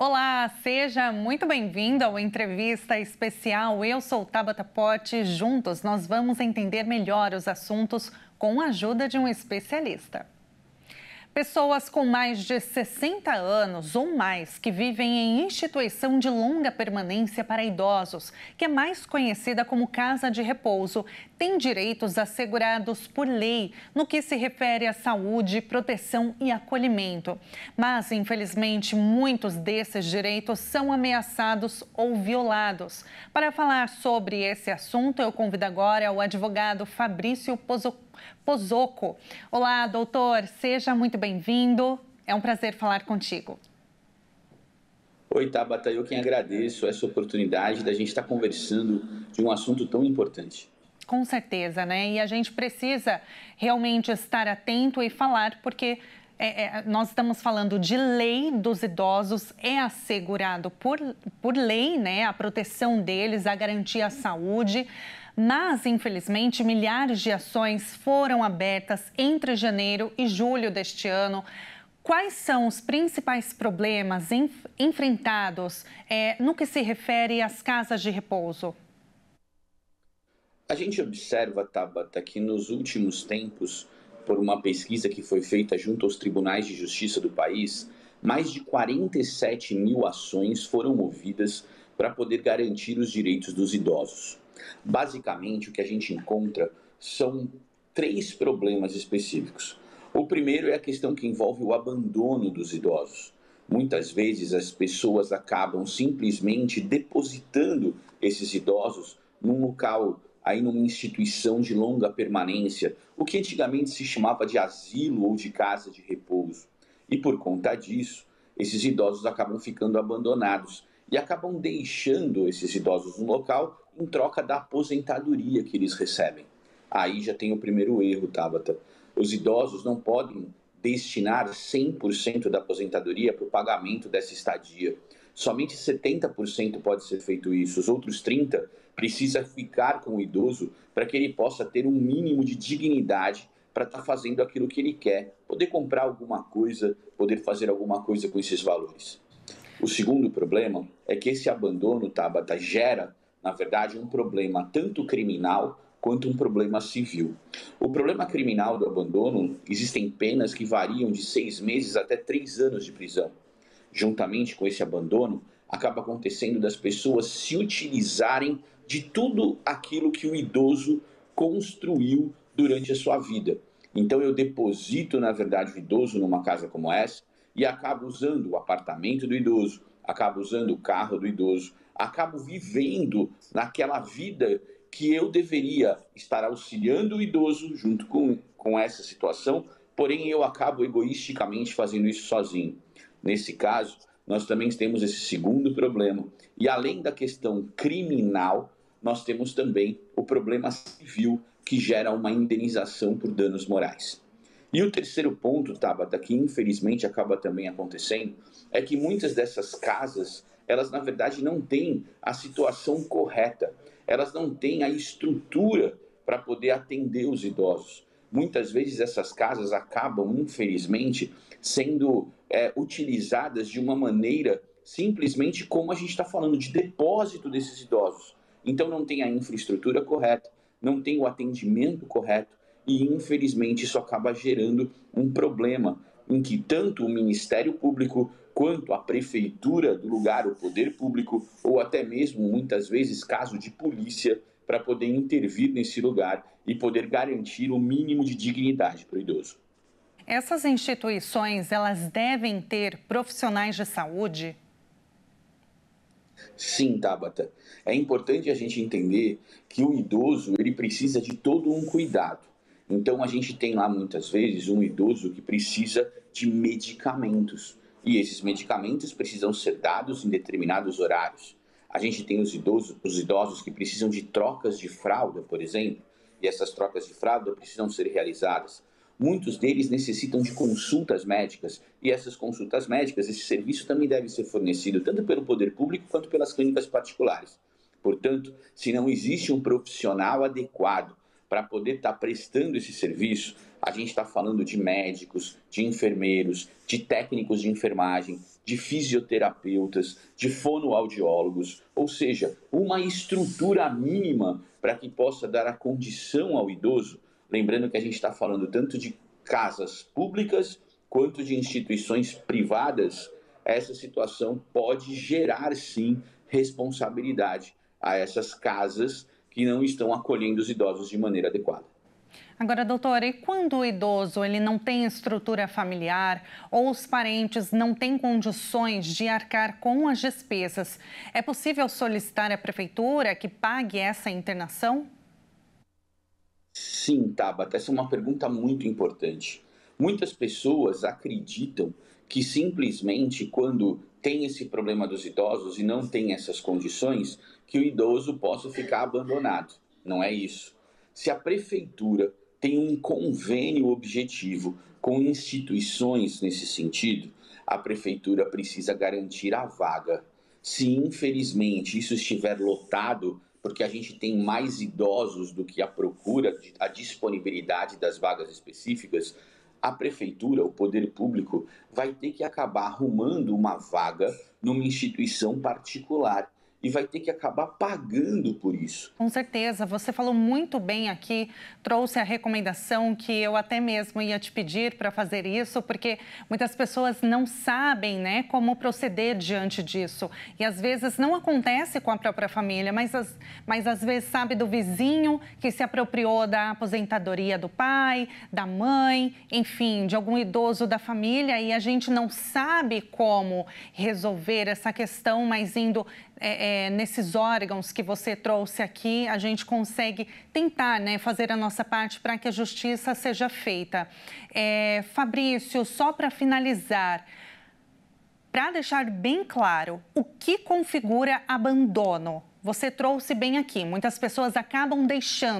Olá, seja muito bem-vindo ao Entrevista Especial. Eu sou Tabata Pote. Juntos nós vamos entender melhor os assuntos com a ajuda de um especialista. Pessoas com mais de 60 anos ou mais que vivem em instituição de longa permanência para idosos, que é mais conhecida como casa de repouso, têm direitos assegurados por lei no que se refere à saúde, proteção e acolhimento. Mas, infelizmente, muitos desses direitos são ameaçados ou violados. Para falar sobre esse assunto, eu convido agora o advogado Fabrício Pozzocco. Olá, doutor, seja muito bem-vindo. É um prazer falar contigo. Oi, Tabata, eu quem agradeço essa oportunidade da gente estar conversando de um assunto tão importante. Com certeza, né? E a gente precisa realmente estar atento e falar, porque nós estamos falando de lei dos idosos, é assegurado por lei, né? A proteção deles, a garantia à saúde. Mas, infelizmente, milhares de ações foram abertas entre janeiro e julho deste ano. Quais são os principais problemas enfrentados no que se refere às casas de repouso? A gente observa, Tabata, que nos últimos tempos, por uma pesquisa que foi feita junto aos tribunais de justiça do país, mais de 47 mil ações foram movidas para poder garantir os direitos dos idosos. Basicamente, o que a gente encontra são três problemas específicos. O primeiro é a questão que envolve o abandono dos idosos. Muitas vezes as pessoas acabam simplesmente depositando esses idosos num local, aí numa instituição de longa permanência, o que antigamente se chamava de asilo ou de casa de repouso. E por conta disso, esses idosos acabam ficando abandonados e acabam deixando esses idosos no local em troca da aposentadoria que eles recebem. Aí já tem o primeiro erro, Tabata. Os idosos não podem destinar 100% da aposentadoria para o pagamento dessa estadia. Somente 70% pode ser feito isso. Os outros 30% precisa ficar com o idoso para que ele possa ter um mínimo de dignidade para estar fazendo aquilo que ele quer, poder comprar alguma coisa, poder fazer alguma coisa com esses valores. O segundo problema é que esse abandono, Tabata, gera, na verdade, um problema tanto criminal quanto um problema civil. O problema criminal do abandono, existem penas que variam de 6 meses até 3 anos de prisão. Juntamente com esse abandono, acaba acontecendo das pessoas se utilizarem de tudo aquilo que o idoso construiu durante a sua vida. Então eu deposito, na verdade, o idoso numa casa como essa e acabo usando o apartamento do idoso, acabo usando o carro do idoso, acabo vivendo naquela vida que eu deveria estar auxiliando o idoso junto com essa situação, porém eu acabo egoisticamente fazendo isso sozinho. Nesse caso, nós também temos esse segundo problema. E além da questão criminal, nós temos também o problema civil, que gera uma indenização por danos morais. E o terceiro ponto, Tabata, que infelizmente acaba também acontecendo, é que muitas dessas casas, elas na verdade não têm a situação correta. Elas não têm a estrutura para poder atender os idosos. Muitas vezes essas casas acabam, infelizmente, sendo utilizadas de uma maneira simplesmente como a gente está falando, de depósito desses idosos. Então não tem a infraestrutura correta, não tem o atendimento correto e, infelizmente, isso acaba gerando um problema em que tanto o Ministério Público quanto a prefeitura do lugar, o poder público, ou até mesmo, muitas vezes, caso de polícia, para poder intervir nesse lugar e poder garantir o mínimo de dignidade para o idoso. Essas instituições, elas devem ter profissionais de saúde? Sim, Tabata. É importante a gente entender que o idoso ele precisa de todo um cuidado. Então a gente tem lá muitas vezes um idoso que precisa de medicamentos. E esses medicamentos precisam ser dados em determinados horários. A gente tem os idosos que precisam de trocas de fralda, por exemplo, e essas trocas de fralda precisam ser realizadas. Muitos deles necessitam de consultas médicas, e essas consultas médicas, esse serviço também deve ser fornecido tanto pelo poder público quanto pelas clínicas particulares. Portanto, se não existe um profissional adequado para poder estar prestando esse serviço, a gente está falando de médicos, de enfermeiros, de técnicos de enfermagem, de fisioterapeutas, de fonoaudiólogos, ou seja, uma estrutura mínima para que possa dar a condição ao idoso. Lembrando que a gente está falando tanto de casas públicas quanto de instituições privadas. Essa situação pode gerar, sim, responsabilidade a essas casas que não estão acolhendo os idosos de maneira adequada. Agora, doutora, e quando o idoso ele não tem estrutura familiar ou os parentes não têm condições de arcar com as despesas, é possível solicitar à prefeitura que pague essa internação? Sim, Tabata, essa é uma pergunta muito importante. Muitas pessoas acreditam que simplesmente quando tem esse problema dos idosos e não tem essas condições, que o idoso possa ficar abandonado. Não é isso. Se a prefeitura tem um convênio objetivo com instituições nesse sentido, a prefeitura precisa garantir a vaga. Se infelizmente isso estiver lotado, porque a gente tem mais idosos do que a procura, a disponibilidade das vagas específicas, a prefeitura, o poder público, vai ter que acabar arrumando uma vaga numa instituição particular e vai ter que acabar pagando por isso. Com certeza, você falou muito bem aqui, trouxe a recomendação que eu até mesmo ia te pedir para fazer isso, porque muitas pessoas não sabem, né, como proceder diante disso. E às vezes não acontece com a própria família, mas às vezes sabe do vizinho que se apropriou da aposentadoria do pai, da mãe, enfim, de algum idoso da família, e a gente não sabe como resolver essa questão, mas indo nesses órgãos que você trouxe aqui, a gente consegue tentar, né, fazer a nossa parte para que a justiça seja feita. Fabrício, só para finalizar, para deixar bem claro, o que configura abandono? Você trouxe bem aqui, muitas pessoas acabam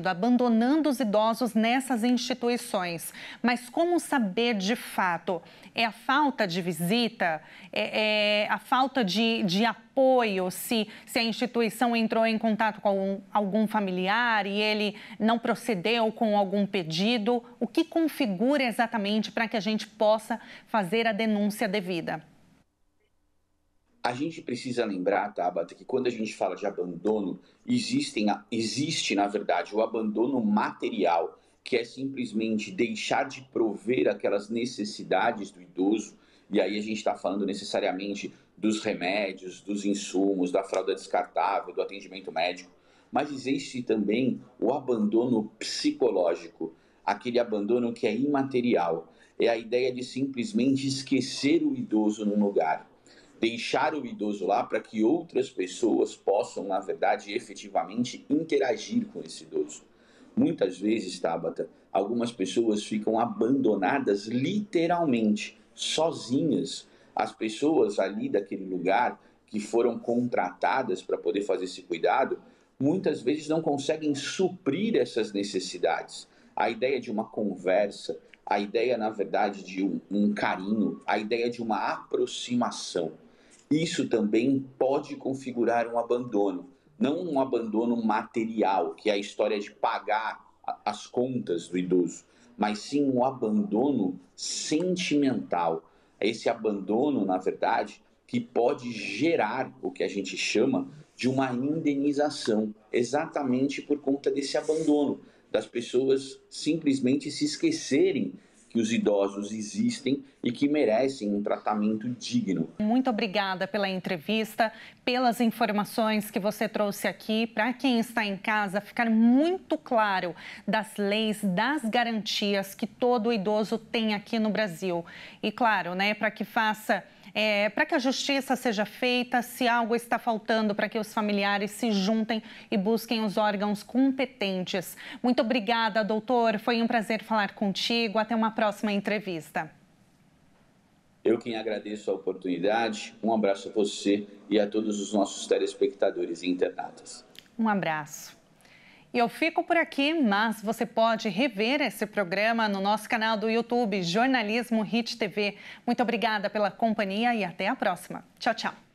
abandonando os idosos nessas instituições. Mas como saber de fato? É a falta de visita? É a falta de apoio? Se a instituição entrou em contato com algum familiar e ele não procedeu com algum pedido? O que configura exatamente para que a gente possa fazer a denúncia devida? A gente precisa lembrar, Tabata, que quando a gente fala de abandono, existe, na verdade, o abandono material, que é simplesmente deixar de prover aquelas necessidades do idoso, e aí a gente está falando necessariamente dos remédios, dos insumos, da fralda descartável, do atendimento médico, mas existe também o abandono psicológico, aquele abandono que é imaterial, é a ideia de simplesmente esquecer o idoso num lugar. Deixar o idoso lá para que outras pessoas possam, na verdade, efetivamente interagir com esse idoso. Muitas vezes, Tabata, algumas pessoas ficam abandonadas literalmente, sozinhas. As pessoas ali daquele lugar que foram contratadas para poder fazer esse cuidado, muitas vezes não conseguem suprir essas necessidades. A ideia de uma conversa, a ideia, na verdade, de um carinho, a ideia de uma aproximação. Isso também pode configurar um abandono, não um abandono material, que é a história de pagar as contas do idoso, mas sim um abandono sentimental. Esse abandono, na verdade, que pode gerar o que a gente chama de uma indenização, exatamente por conta desse abandono, das pessoas simplesmente se esquecerem que os idosos existem e que merecem um tratamento digno. Muito obrigada pela entrevista, pelas informações que você trouxe aqui. Para quem está em casa, ficar muito claro das leis, das garantias que todo idoso tem aqui no Brasil. E claro, né, para que a justiça seja feita, se algo está faltando, para que os familiares se juntem e busquem os órgãos competentes. Muito obrigada, doutor. Foi um prazer falar contigo. Até uma próxima entrevista. Eu quem agradeço a oportunidade. Um abraço a você e a todos os nossos telespectadores e internautas. Um abraço. E eu fico por aqui, mas você pode rever esse programa no nosso canal do YouTube, Jornalismo Hit TV. Muito obrigada pela companhia e até a próxima. Tchau, tchau.